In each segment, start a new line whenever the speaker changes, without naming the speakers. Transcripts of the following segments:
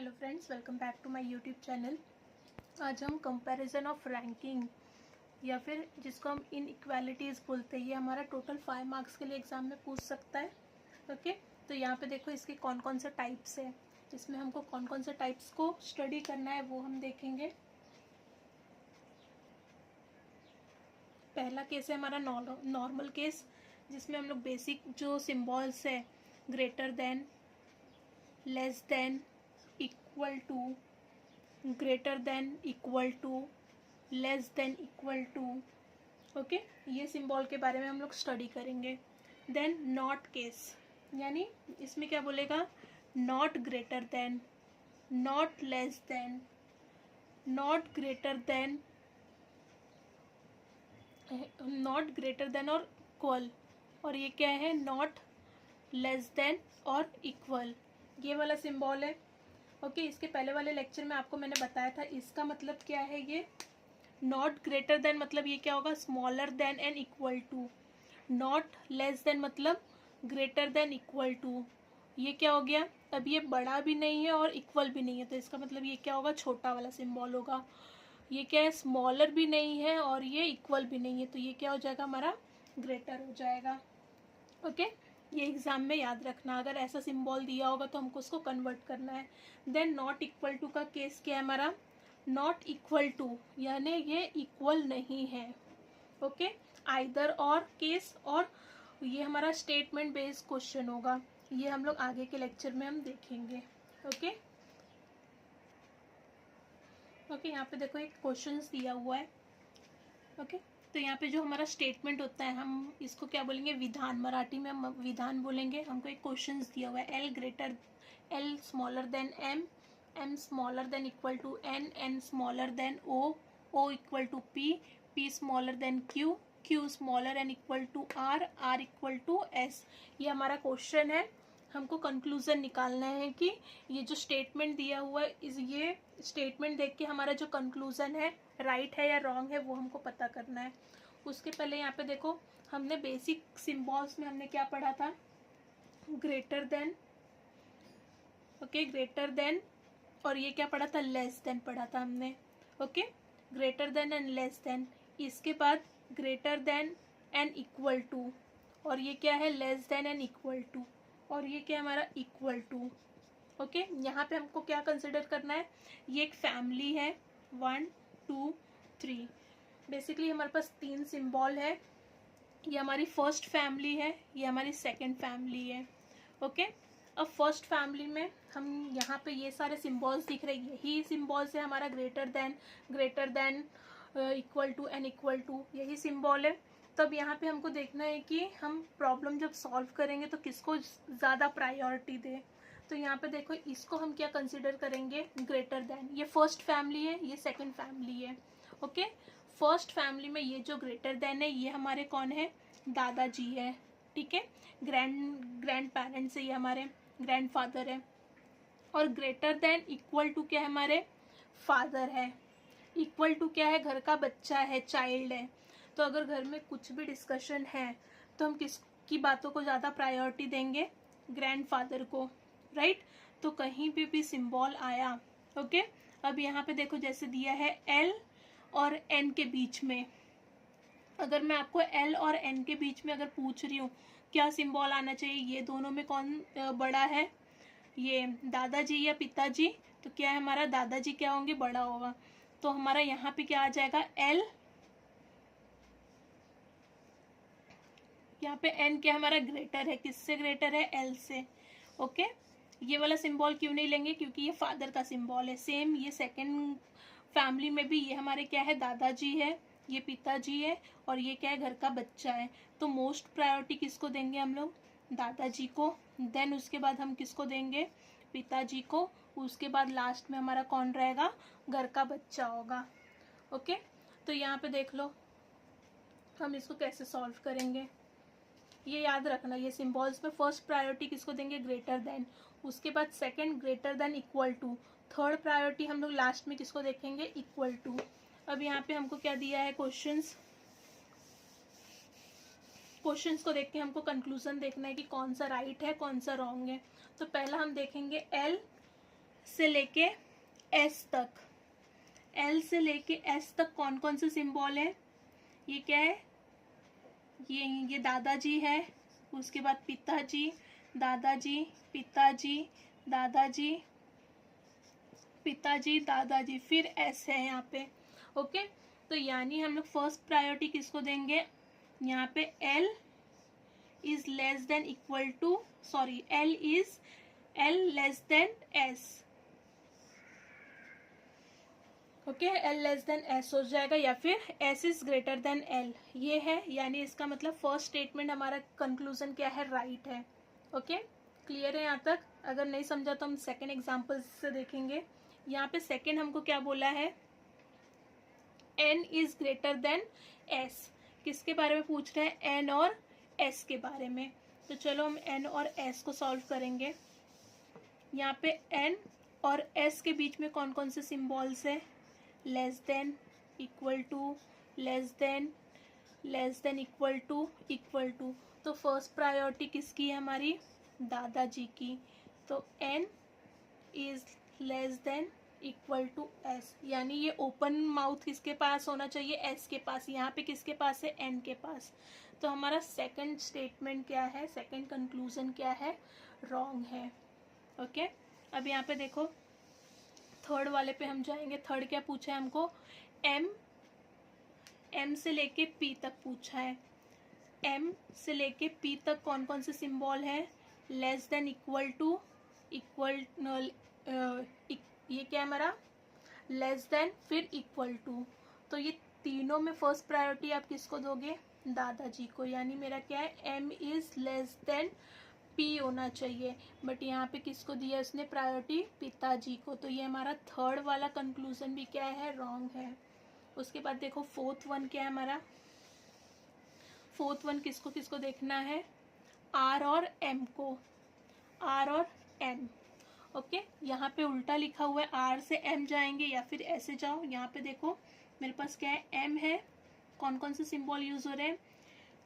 Hello friends, welcome back to my YouTube channel. आज हम comparison of ranking या फिर जिसको हम इनइक्वालिटीज़ बोलते हैं, ये हमारा टोटल 5 मार्क्स के लिए एग्जाम में पूछ सकता है। ओके, तो यहाँ पे देखो इसके कौन कौन से टाइप्स है, इसमें हमको कौन कौन से टाइप्स को स्टडी करना है वो हम देखेंगे। पहला केस है हमारा नॉर्मल केस, जिसमें हम लोग बेसिक जो सिम्बॉल्स है, greater than, less than, equal to, greater than, equal to, less than, equal to, okay, ये सिंबल के बारे में हम लोग स्टडी करेंगे। देन नॉट केस, यानी इसमें क्या बोलेगा, not greater than, not less then, not greater than, not greater than और इक्वल, और ये क्या है, नॉट लेस देन और इक्वल, ये वाला सिंबल है। ओके, इसके पहले वाले लेक्चर में आपको मैंने बताया था इसका मतलब क्या है। ये नॉट ग्रेटर देन मतलब ये क्या होगा, smaller than and equal to. Not less than मतलब ग्रेटर देन इक्वल टू, ये क्या हो गया, अब ये बड़ा भी नहीं है और इक्वल भी नहीं है, तो इसका मतलब ये क्या होगा, छोटा वाला सिंबल होगा। ये क्या है, स्मॉलर भी नहीं है और ये इक्वल भी नहीं है, तो ये क्या हो जाएगा, हमारा ग्रेटर हो जाएगा। ओके, ये एग्जाम में याद रखना, अगर ऐसा सिंबल दिया होगा तो हमको उसको कन्वर्ट करना है। देन नॉट इक्वल टू का केस क्या है हमारा, नॉट इक्वल टू यानी ये इक्वल नहीं है। ओके, आइदर और केस, और ये हमारा स्टेटमेंट बेस्ड क्वेश्चन होगा, ये हम लोग आगे के लेक्चर में हम देखेंगे। ओके ओके, यहाँ पे देखो एक क्वेश्चंस दिया हुआ है। ओके, तो यहाँ पे जो हमारा स्टेटमेंट होता है, हम इसको क्या बोलेंगे, विधान, मराठी में हम विधान बोलेंगे। हमको एक क्वेश्चंस दिया हुआ है, L smaller than M, M smaller than equal to N, N smaller than O equal to P smaller than Q smaller and equal to R equal to S. ये हमारा क्वेश्चन है, हमको कंक्लूजन निकालना है कि ये जो स्टेटमेंट दिया हुआ है, ये स्टेटमेंट देख के हमारा जो कंक्लूजन है राइट है या रॉन्ग है वो हमको पता करना है। उसके पहले यहाँ पे देखो, हमने बेसिक सिंबल्स में हमने क्या पढ़ा था, greater than, okay, greater then, और ये क्या पढ़ा था, लेस देन पढ़ा था हमने। Okay, greater than and less than, इसके बाद greater than and equal to, और ये क्या है, less than and equal to, और ये क्या है हमारा, इक्वल टू। ओके, यहाँ पे हमको क्या कंसिडर करना है, ये एक फैमिली है, 1 2 3, बेसिकली हमारे पास 3 सिंबल है। ये हमारी फर्स्ट फैमिली है, ये हमारी सेकंड फैमिली है। ओके, अब फर्स्ट फैमिली में हम यहाँ पे ये सारे सिंबल्स दिख रहे हैं, यही सिंबल्स है हमारा greater than, equal to and equal to, यही सिंबल है। तब यहाँ पे हमको देखना है कि हम प्रॉब्लम जब सॉल्व करेंगे तो किसको ज़्यादा प्रायोरिटी दें। तो यहाँ पे देखो, इसको हम क्या कंसिडर करेंगे, ग्रेटर देन, ये फर्स्ट फैमिली है, ये सेकंड फैमिली है। ओके, फर्स्ट फैमिली में ये जो ग्रेटर देन है, ये हमारे कौन है, दादाजी है, ठीक है, ग्रैंड पेरेंट्स है, ये हमारे ग्रैंडफादर है। और ग्रेटर देन इक्वल टू क्या है, हमारे फादर है। इक्वल टू क्या है, घर का बच्चा है, चाइल्ड है। तो अगर घर में कुछ भी डिस्कशन है तो हम किसकी बातों को ज़्यादा प्रायोरिटी देंगे, ग्रैंडफादर को, राइट। तो कहीं भी सिंबल आया, ओके, अब यहाँ पे देखो जैसे दिया है एल और एन के बीच में, अगर मैं आपको एल और एन के बीच में अगर पूछ रही हूँ क्या सिंबल आना चाहिए, ये दोनों में कौन बड़ा है, ये दादाजी या पिताजी, तो क्या है हमारा, दादाजी क्या होंगे, बड़ा होगा। तो हमारा यहाँ पे क्या आ जाएगा, एल, यहाँ पे एन क्या हमारा ग्रेटर है, किससे ग्रेटर है, एल से। ओके, ये वाला सिंबल क्यों नहीं लेंगे, क्योंकि ये फादर का सिंबल है। सेम ये सेकंड फैमिली में भी ये हमारे क्या है, दादाजी है, ये पिताजी है, और ये क्या है, घर का बच्चा है। तो मोस्ट प्रायोरिटी किसको देंगे हम लोग, दादाजी को। देन उसके बाद हम किसको देंगे, पिताजी को। उसके बाद लास्ट में हमारा कौन रहेगा, घर का बच्चा होगा। ओके, तो यहाँ पे देख लो हम इसको कैसे सॉल्व करेंगे, ये याद रखना, ये सिंबल्स में फर्स्ट प्रायोरिटी किसको देंगे, ग्रेटर देन, उसके बाद second greater than equal to, third priority हम लोग लास्ट में किसको देखेंगे, इक्वल टू। अब यहाँ पे हमको क्या दिया है, क्वेश्चंस को देख के हमको कंक्लूजन देखना है कि कौन सा राइट है, कौन सा रॉन्ग है। तो पहला हम देखेंगे एल, से लेके एस तक, एल से लेके एस तक कौन कौन से सिंबल है? ये क्या है? ये दादाजी है, उसके बाद पिताजी, दादाजी, पिताजी, दादाजी, पिताजी, दादाजी, फिर एस है यहाँ पे। ओके, तो यानी हम लोग फर्स्ट प्रायोरिटी किसको देंगे? यहाँ पे L is less than equal to, sorry, L less than S. Okay, L less than S हो जाएगा, या फिर S is greater than L, ये है। यानी इसका मतलब फर्स्ट स्टेटमेंट हमारा कंक्लूजन क्या है? राइट है। ओके, क्लियर है यहाँ तक? अगर नहीं समझा तो हम सेकेंड एग्जाम्पल से देखेंगे। यहाँ पे सेकेंड हमको क्या बोला है? N is greater than S. किसके बारे में पूछ रहे हैं? एन और एस के बारे में। तो चलो हम एन और एस को सॉल्व करेंगे। यहाँ पे एन और एस के बीच में कौन कौन से सिंबल्स है? Less than, equal to, less than, less than, equal to, equal to. तो फर्स्ट प्रायोरिटी किसकी है? हमारी दादाजी की। तो N is less than equal to S, यानी ये ओपन माउथ किसके पास होना चाहिए? एस के पास। यहाँ पे किसके पास है? एन के पास। तो हमारा सेकंड स्टेटमेंट क्या है? सेकंड कंक्लूजन क्या है? रॉन्ग है। ओके, अब यहाँ पे देखो, थर्ड वाले पे हम जाएंगे। थर्ड क्या पूछा है हमको? एम से लेके पी तक पूछा है। एम से लेके पी तक कौन कौन से सिंबल है? Less than, equal to, equal, ये क्या है हमारा? लेस देन, फिर इक्वल टू। तो ये तीनों में फर्स्ट प्रायोरिटी आप किसको दोगे? दादाजी को। यानी मेरा क्या है? M is less than P होना चाहिए, बट यहाँ पे किसको दिया उसने प्रायोरिटी? पिताजी को। तो ये हमारा थर्ड वाला कंक्लूजन भी क्या है? रॉन्ग है। उसके बाद देखो फोर्थ वन क्या है हमारा? फोर्थ वन किसको किसको देखना है? आर और एम को, आर और एम। ओके, यहाँ पे उल्टा लिखा हुआ है, आर से एम जाएंगे या फिर ऐसे जाओ। यहाँ पे देखो मेरे पास क्या है? एम है। कौन कौन से सिंबल यूज हो रहे हैं?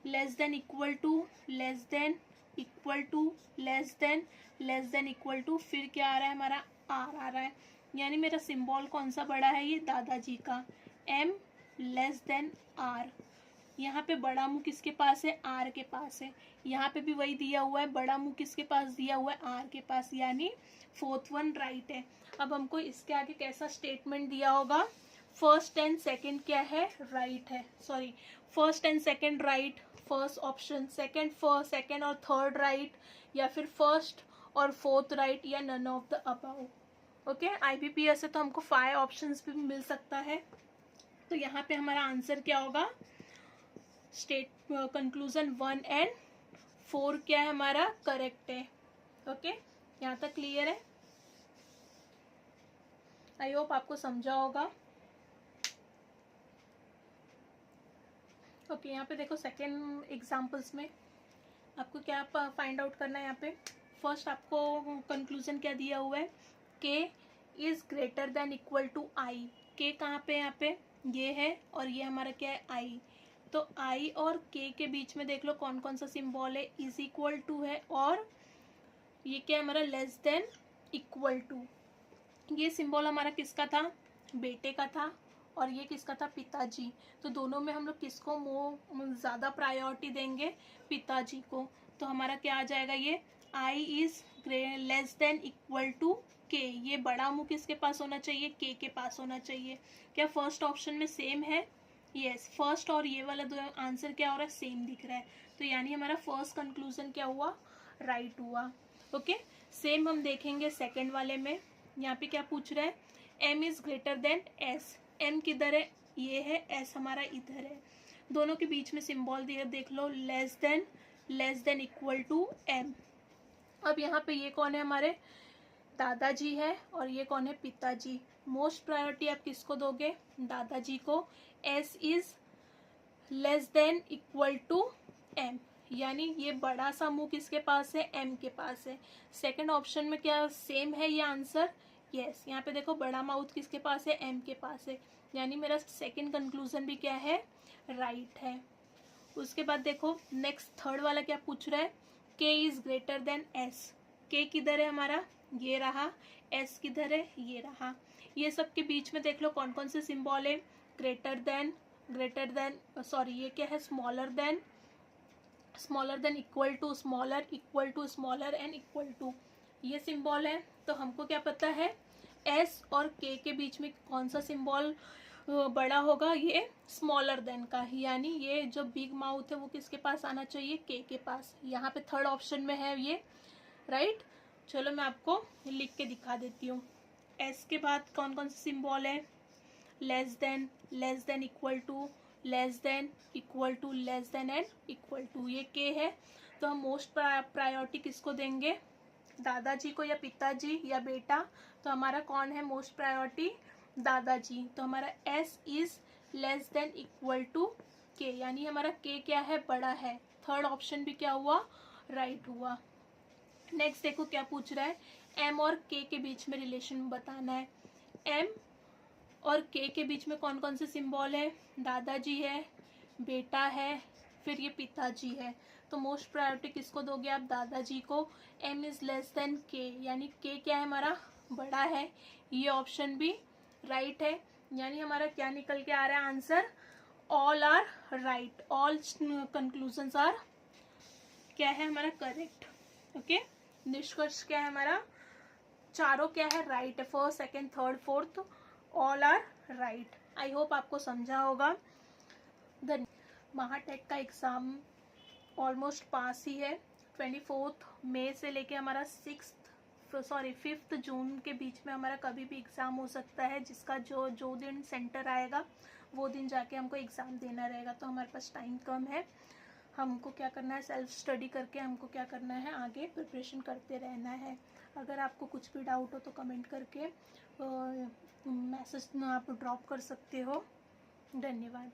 Less than, equal to, less than, equal to, less than, less than, equal to, फिर क्या आ रहा है हमारा? आर आ रहा है। यानी मेरा सिंबल कौन सा बड़ा है? ये दादाजी का। M less than R. यहाँ पे बड़ा मुंह किसके पास है? आर के पास है। यहाँ पे भी वही दिया हुआ है, बड़ा मुंह किसके पास दिया हुआ है? आर के पास। यानी फोर्थ वन राइट है। अब हमको इसके आगे कैसा स्टेटमेंट दिया होगा? फर्स्ट एंड सेकंड क्या है? राइट है। Sorry, first and second right, first option, second और थर्ड राइट, या फिर फर्स्ट और फोर्थ राइट, या none of the above. Okay, IBPS से तो हमको 5 ऑप्शंस भी मिल सकता है। तो यहाँ पे हमारा आंसर क्या होगा? कंक्लूजन 1 एंड 4 क्या है हमारा? करेक्ट है। ओके, यहाँ तक क्लियर है? आई होप आपको समझा होगा। ओके, यहाँ पे देखो सेकेंड एग्जाम्पल्स में आपको क्या फाइंड आउट करना है? यहाँ पे फर्स्ट आपको कंक्लूजन क्या दिया हुआ है? K is greater than equal to I. K कहाँ पे? यहाँ पे ये है, और ये हमारा क्या है? आई। तो आई और के के बीच में देख लो कौन कौन सा सिंबल है? इज इक्वल टू है, और ये क्या है हमारा? Less than equal to. ये सिंबल हमारा किसका था? बेटे का था, और ये किसका था? पिताजी। तो दोनों में हम लोग किसको ज़्यादा प्रायोरिटी देंगे? पिताजी को। तो हमारा क्या आ जाएगा? ये I is less than equal to K. ये बड़ा मुंह किसके पास होना चाहिए? के के पास होना चाहिए। क्या फर्स्ट ऑप्शन में सेम है? यस, फर्स्ट और ये वाला दो आंसर क्या हो रहा है? सेम दिख रहा है। तो यानी हमारा फर्स्ट कंक्लूजन क्या हुआ? राइट हुआ। ओके, सेम हम देखेंगे सेकेंड वाले में। यहाँ पे क्या पूछ रहा है? M is greater than S. M किधर है? ये है, एस हमारा इधर है। दोनों के बीच में सिंबल दिया, देख लो, less than equal to M. अब यहाँ पे ये कौन है? हमारे दादाजी है, और ये कौन है? पिताजी। मोस्ट प्रायोरिटी आप किसको दोगे? दादाजी को। S is less than equal to M, यानी ये बड़ा सा मुंह किसके पास है? एम के पास है। सेकंड ऑप्शन में क्या सेम है ये आंसर? यस, यहाँ पे देखो बड़ा माउथ किसके पास है? एम के पास है। यानी मेरा सेकंड कंक्लूजन भी क्या है? राइट है। उसके बाद देखो नेक्स्ट थर्ड वाला क्या पूछ रहा है? K is greater than S. के किधर है हमारा? ये रहा, एस किधर है, ये रहा। ये सब के बीच में देख लो कौन कौन से सिंबल है, ग्रेटर देन सॉरी ये क्या है, smaller than, equal to, smaller, equal to, smaller and equal to, ये सिंबल है। तो हमको क्या पता है, एस और के के बीच में कौन सा सिंबल बड़ा होगा, ये स्मॉलर देन का, यानी ये जो बिग माउथ है वो किसके पास आना चाहिए, के पास। यहाँ पे थर्ड ऑप्शन में है ये, राइट। चलो मैं आपको लिख के दिखा देती हूँ। एस के बाद कौन कौन से सिंबल है, less than, equal to, less than, equal to, less than and equal to, ये के है। तो हम मोस्ट प्रायोरिटी किसको देंगे, दादाजी को या पिताजी या बेटा। तो हमारा कौन है मोस्ट प्रायोरिटी, दादाजी। तो हमारा S is less than equal to K, यानी हमारा के क्या है, बड़ा है। थर्ड ऑप्शन भी क्या हुआ, राइट हुआ। नेक्स्ट देखो क्या पूछ रहा है, एम और के बीच में रिलेशन बताना है। एम और के बीच में कौन कौन से सिंबल है, दादाजी है, बेटा है, फिर ये पिताजी है। तो मोस्ट प्रायोरिटी किसको दोगे आप, दादाजी को। एम इज लेस देन के, यानी के क्या है हमारा, बड़ा है। ये ऑप्शन भी राइट है, यानी हमारा क्या निकल के आ रहा है answer, all are right, all conclusions are क्या है हमारा, करेक्ट। ओके, निष्कर्ष क्या है हमारा, चारों क्या है, राइट है। First, second, third, fourth all are right. I hope आपको समझा होगा। महाटेक का एग्ज़ाम ऑलमोस्ट पास ही है। 24 मई से लेके हमारा 5 जून के बीच में हमारा कभी भी एग्ज़ाम हो सकता है, जिसका जो दिन सेंटर आएगा वो दिन जाके हमको एग्ज़ाम देना रहेगा। तो हमारे पास टाइम कम है, हमको क्या करना है, सेल्फ स्टडी करके हमको क्या करना है, आगे प्रिपरेशन करते रहना है। अगर आपको कुछ भी डाउट हो तो कमेंट करके मैसेज आप ड्रॉप कर सकते हो। धन्यवाद।